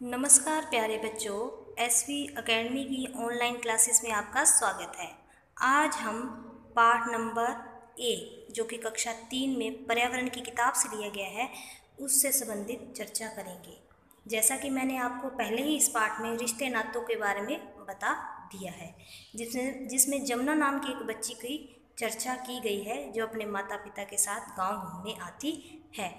नमस्कार प्यारे बच्चों, एसवी एकेडमी की ऑनलाइन क्लासेस में आपका स्वागत है। आज हम पाठ नंबर जो कि कक्षा 3 में पर्यावरण की किताब से लिया गया है, उससे संबंधित चर्चा करेंगे। जैसा कि मैंने आपको पहले ही इस पाठ में रिश्ते नातों के बारे में बता दिया है, जिसमें जमुना नाम की एक बच्ची की चर्चा की गई है जो अपने माता पिता के साथ गाँव घूमने आती है।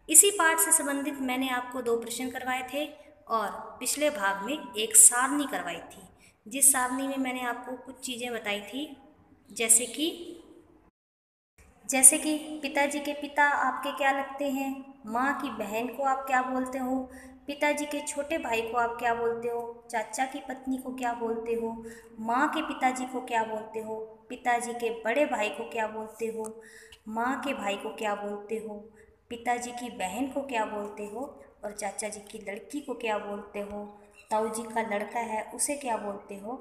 इसी पाठ से संबंधित मैंने आपको 2 प्रश्न करवाए थे और पिछले भाग में एक सारणी करवाई थी, जिस सारणी में मैंने आपको कुछ चीज़ें बताई थी, जैसे कि पिताजी के पिता आपके क्या लगते हैं, माँ की बहन को आप क्या बोलते हो, पिताजी के छोटे भाई को आप क्या बोलते हो, चाचा की पत्नी को क्या बोलते हो, माँ के पिताजी को क्या बोलते हो, पिताजी के बड़े भाई को क्या बोलते हो, माँ के भाई को क्या बोलते हो, पिताजी की बहन को क्या बोलते हो और चाचा जी की लड़की को क्या बोलते हो, ताऊ जी का लड़का है उसे क्या बोलते हो,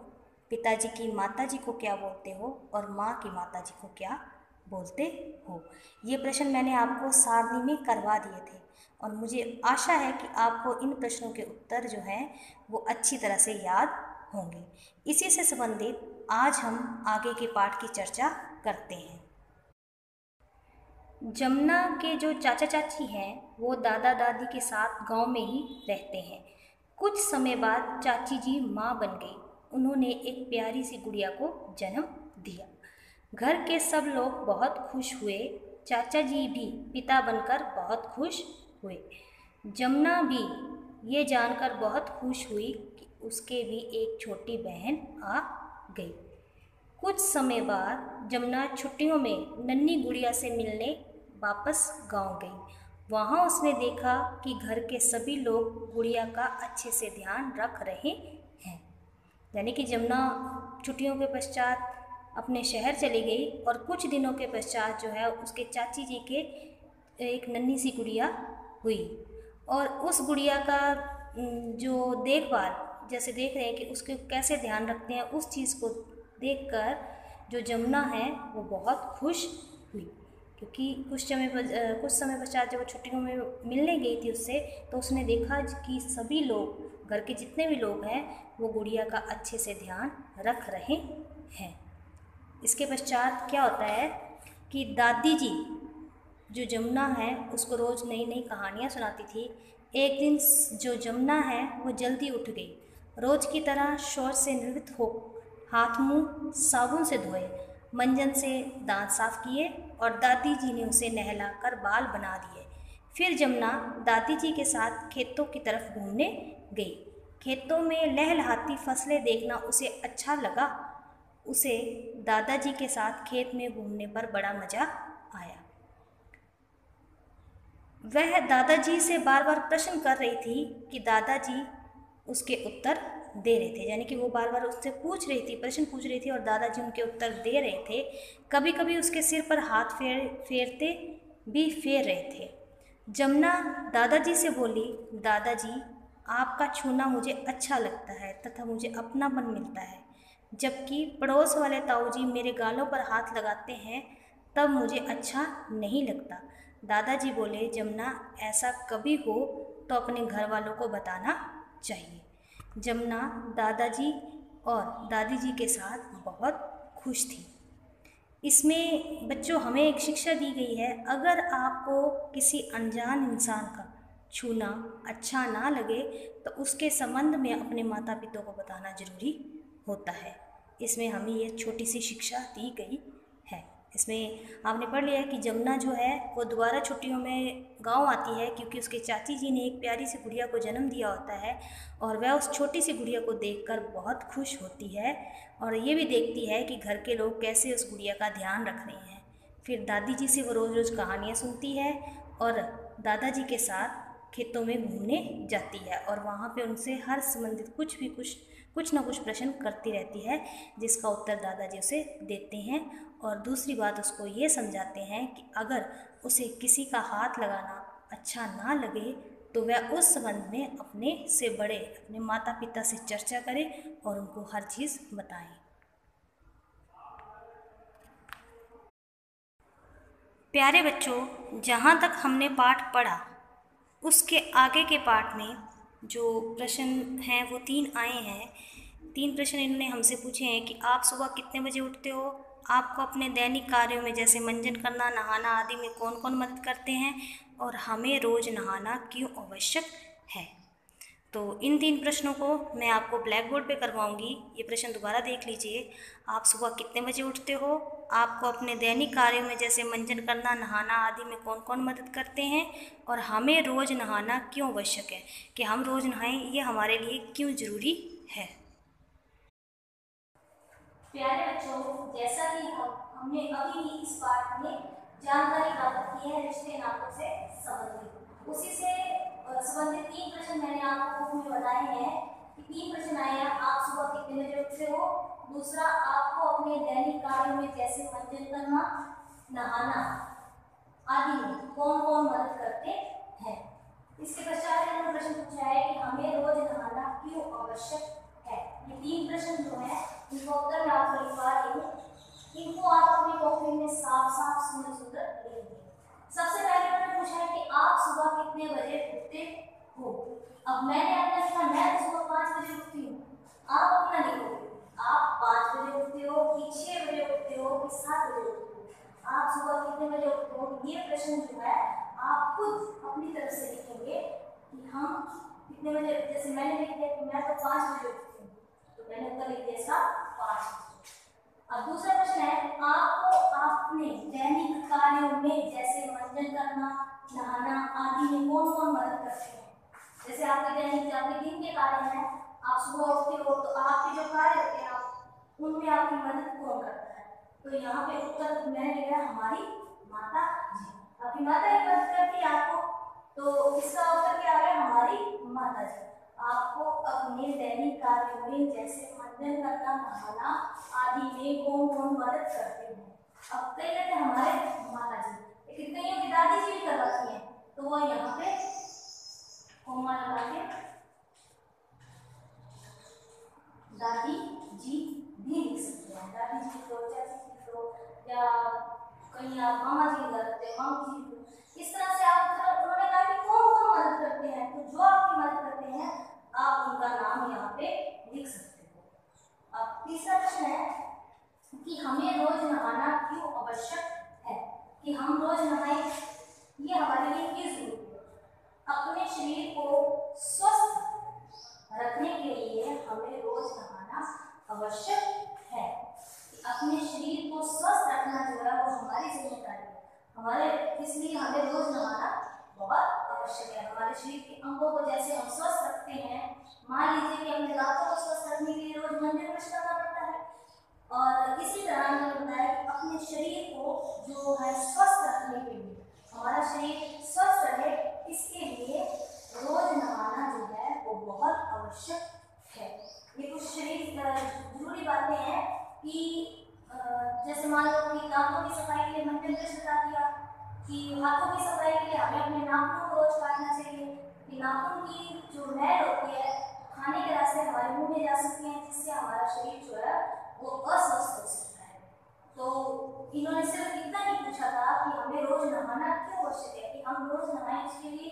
पिताजी की माता जी को क्या बोलते हो और माँ की माता जी को क्या बोलते हो। ये प्रश्न मैंने आपको सारणी में करवा दिए थे और मुझे आशा है कि आपको इन प्रश्नों के उत्तर जो हैं वो अच्छी तरह से याद होंगे। इसी से संबंधित आज हम आगे के पाठ की चर्चा करते हैं। जमुना के जो चाचा चाची हैं वो दादा दादी के साथ गांव में ही रहते हैं। कुछ समय बाद चाची जी माँ बन गई। उन्होंने एक प्यारी सी गुड़िया को जन्म दिया। घर के सब लोग बहुत खुश हुए। चाचा जी भी पिता बनकर बहुत खुश हुए। जमुना भी ये जानकर बहुत खुश हुई कि उसके भी एक छोटी बहन आ गई। कुछ समय बाद जमुना छुट्टियों में नन्ही गुड़िया से मिलने वापस गांव गई। वहां उसने देखा कि घर के सभी लोग गुड़िया का अच्छे से ध्यान रख रहे हैं। यानी कि जमुना छुट्टियों के पश्चात अपने शहर चली गई और कुछ दिनों के पश्चात जो है उसके चाची जी के एक नन्ही सी गुड़िया हुई और उस गुड़िया का जो देखभाल, जैसे देख रहे हैं कि उसके कैसे ध्यान रखते हैं, उस चीज़ को देखकर जो जमुना है वो बहुत खुश हुई, क्योंकि कुछ समय पश्चात जब वो छुट्टियों में मिलने गई थी उससे, तो उसने देखा कि सभी लोग, घर के जितने भी लोग हैं, वो गुड़िया का अच्छे से ध्यान रख रहे हैं। इसके पश्चात क्या होता है कि दादी जी जो जमुना है उसको रोज़ नई नई कहानियाँ सुनाती थी। एक दिन जो जमुना है वो जल्दी उठ गई। रोज़ की तरह शौच से निवृत्त हो हाथ मुंह साबुन से धोए, मंजन से दांत साफ किए और दादी जी ने उसे नहलाकर बाल बना दिए। फिर जमुना दादी जी के साथ खेतों की तरफ घूमने गई। खेतों में लहलहाती फसलें देखना उसे अच्छा लगा। उसे दादाजी के साथ खेत में घूमने पर बड़ा मज़ा आया। वह दादाजी से बार बार प्रश्न कर रही थी कि दादाजी उसके उत्तर दे रहे थे। यानी कि वो बार बार उससे पूछ रही थी, प्रश्न पूछ रही थी और दादाजी उनके उत्तर दे रहे थे। कभी कभी उसके सिर पर हाथ फेर रहे थे। जमुना दादाजी से बोली, दादाजी आपका छूना मुझे अच्छा लगता है तथा मुझे अपनापन मिलता है, जबकि पड़ोस वाले ताऊ जी मेरे गालों पर हाथ लगाते हैं तब मुझे अच्छा नहीं लगता। दादाजी बोले, जमुना ऐसा कभी हो तो अपने घर वालों को बताना चाहिए। जमुना दादाजी और दादी जी के साथ बहुत खुश थी। इसमें बच्चों हमें एक शिक्षा दी गई है, अगर आपको किसी अनजान इंसान का छूना अच्छा ना लगे तो उसके संबंध में अपने माता पिता को बताना जरूरी होता है। इसमें हमें ये छोटी सी शिक्षा दी गई है। इसमें आपने पढ़ लिया कि जमुना जो है वो दोबारा छुट्टियों में गांव आती है, क्योंकि उसके चाची जी ने एक प्यारी सी गुड़िया को जन्म दिया होता है और वह उस छोटी सी गुड़िया को देखकर बहुत खुश होती है और ये भी देखती है कि घर के लोग कैसे उस गुड़िया का ध्यान रख रहे हैं। फिर दादी जी से वो रोज़ रोज़ कहानियाँ सुनती है और दादाजी के साथ खेतों में घूमने जाती है और वहाँ पे उनसे हर संबंधित कुछ ना कुछ प्रश्न करती रहती है, जिसका उत्तर दादाजी उसे देते हैं और दूसरी बात उसको ये समझाते हैं कि अगर उसे किसी का हाथ लगाना अच्छा ना लगे तो वह उस संबंध में अपने से बड़े, अपने माता पिता से चर्चा करे और उनको हर चीज़ बताएं। प्यारे बच्चों, जहाँ तक हमने पाठ पढ़ा उसके आगे के पाठ में जो प्रश्न हैं वो 3 आए हैं। 3 प्रश्न इन्होंने हमसे पूछे हैं कि आप सुबह कितने बजे उठते हो, आपको अपने दैनिक कार्यों में जैसे मंजन करना, नहाना आदि में कौन कौन मदद करते हैं, और हमें रोज़ नहाना क्यों आवश्यक है। तो इन 3 प्रश्नों को मैं आपको ब्लैक बोर्ड पे करवाऊंगी। ये प्रश्न दोबारा देख लीजिए। आप सुबह कितने बजे उठते हो, आपको अपने दैनिक कार्यों में जैसे मंजन करना, नहाना आदि में कौन कौन मदद करते हैं, और हमें रोज़ नहाना क्यों आवश्यक है, कि हम रोज़ नहाएं, ये हमारे लिए क्यों ज़रूरी है। प्यारे बच्चों, जैसा कि हमने अभी ही इस पाठ में जानकारी प्राप्त की है रिश्ते नातों से संबंधित, उसी से संबंधित 3 प्रश्न मैंने आपको बुक में बताए हैं कि 3 प्रश्न आए हैं। आप सुबह कितने बजे उठते हो, दूसरा आपको अपने दैनिक कार्यों में जैसे मंजन करना, नहाना आदि में कौन कौन मदद करते हैं। इसके पश्चात इन्होंने प्रश्न पूछा है कि हमें रोज नहाना क्यों आवश्यक है। ये 3 प्रश्न जो है इनका उत्तर मैं आपको लिखवा रही हूँ। इनको आप अपनी कॉपी में साफ साफ सुंदर सुंदर लिखेंगे। सबसे पहले उन्होंने पूछा है कि आप सुबह कितने बजे उठते हो। अब मैंने अपना लिखा, मैं तो सुबह 5 बजे उठती हूँ। आप अपना लिखो, आप 5 बजे उठते हो कि 6 बजे उठते हो कि 7 बजे उठते हो। आप सुबह कितने बजे उठते हो, ये प्रश्न जो है आप खुद अपनी तरफ से लिखेंगे कि हम कितने बजे। जैसे मैंने लिख दिया कि मैं तो 5 बजे उठती हूँ, तो मैंने उत्तर लिख दिया इसका 5 बजे। अब दूसरा प्रश्न है, आपको अपने दैनिक कार्यों में जैसे मंजन करना, नहाना आदि में कौन कौन मदद करते हैं। जैसे आपके दैनिक आपके दिन के कार्य हैं, आप सुबह उठते हो तो आपके जो कार्य होते हैं उनमें आपकी मदद कौन करता है। तो यहाँ पे उत्तर मैंने लिखा है हमारी माता जी। आपकी माता ही मदद करती है आपको, तो इसका उत्तर क्या आ गया, हमारी माता जी। आपको अपने दैनिक कार्यों में जैसे मंजन करना, नहाना आदि में कौन कौन मदद करते हैं। अब कई कहते हैं हमारे माता जी, लेकिन कईयों की दादी जी भी करवाती हैं, तो वह यहाँ पे कोमा लगा के दादी जी भी लिख सकते हैं। दादी जी को, चाची जी को, या कहीं आप मामा जी करते हैं, मामी जी को। इस तरह से आप उन्होंने कहा कि कौन कौन मदद करते हैं, तो जो आपकी मदद करते हैं आप उनका नाम यहाँ पे लिख सकते हो। अब तीसरा प्रश्न है कि हमें रोज नहाना क्यों आवश्यक है, कि हम रोज नहाएं, ये हमारे लिए क्यों जरूरी है। अपने शरीर को स्वस्थ रखने के लिए हमें रोज नहाना आवश्यक है। अपने शरीर को स्वस्थ रखना जो है वो हमारी जिम्मेदारी है, हमारे, इसलिए हमें रोज नहाना बहुत आवश्यक है। हमारे शरीर के अंगों को जैसे हम स्वस्थ रखते हैं, मान लीजिए कि अपने दांतों को स्वस्थ रखने के लिए रोज मंजन ब्रश करना पड़ता है, और इसी तरह मैंने बताया कि अपने शरीर को जो है स्वस्थ रखने के लिए, हमारा शरीर स्वस्थ रहे, इसके लिए रोज नहाना जो है वो बहुत आवश्यक है। ये कुछ शरीर जरूरी बातें हैं कि जैसे मान लो कि दांतों की सफाई के लिए मंजन ब्रश बता दिया, कि हाथों की सफाई के लिए हमें अपने नाखूनों को रोज काटना चाहिए, कि नाखून की जो मैल होती है खाने के रास्ते हमारे मुंह में जा सकती है, जिससे हमारा शरीर जो है वो अस्वस्थ हो सकता है। तो इन्होंने सिर्फ इतना ही पूछा था कि हमें रोज नहाना क्यों आवश्यक है, कि हम रोज नहाएं, उसके लिए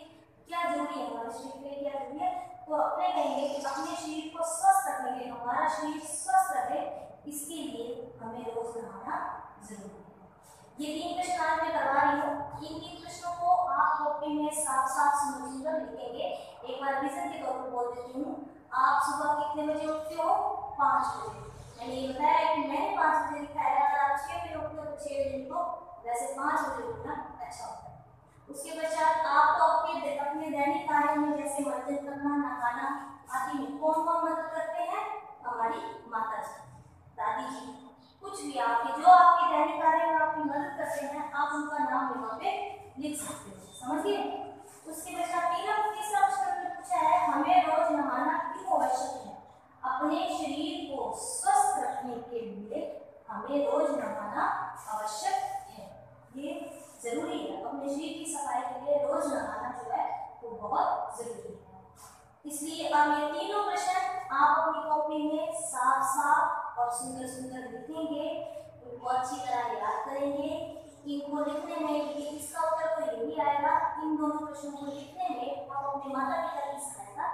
क्या जरूरी है, हमारे शरीर के लिए क्या जरूरी है। तो अपने कहेंगे कि अपने शरीर को स्वस्थ रखने के लिए, हमारा शरीर स्वस्थ रहे, इसके लिए हमें रोज नहाना जरूरी है। ये 3 प्रश्न आज मैं करवा रही हूँ। इन 3 प्रश्नों को आप कॉपी में साफ साफ सुंदर लिखेंगे। एक बार रिवीजन के तौर पर बोल देती हूँ। आप सुबह कितने बजे उठते हो, 5 बजे। मैंने ये बताया कि मैंने 5 बजे लिखा है, अगर आप 6 बजे उठते हो तो 6 बजे लिखो, वैसे 5 बजे उठना अच्छा होता है। उसके पश्चात आपको अपने दैनिक कार्यों में जैसे मंजन करना, नहाना आदि में कौन कौन मदद करते हैं, हमारी माता जी, दादी जी, कुछ भी आपके जो आपके दैनिक कार्य में आपकी मदद करते हैं, आप उनका नाम यहाँ पे लिख सकते हो। समझिए। उसके पश्चात तीसरा प्रश्न पूछा है, हमें रोज नहाना क्यों आवश्यक है। अपने शरीर को स्वस्थ रखने के लिए हमें रोज नहाना आवश्यक है, ये जरूरी है। अपने शरीर की सफाई के लिए रोज नहाना जो है वो बहुत जरूरी है। इसलिए अब ये तीनों प्रश्न आप अपनी कॉपी में साफ साफ और सुंदर सुंदर लिखेंगे, इनको अच्छी तरह याद करेंगे। इनको लिखने में इसका उत्तर तो यही आएगा। इन दोनों प्रश्नों को लिखने में आप अपने माता पिता की सहायता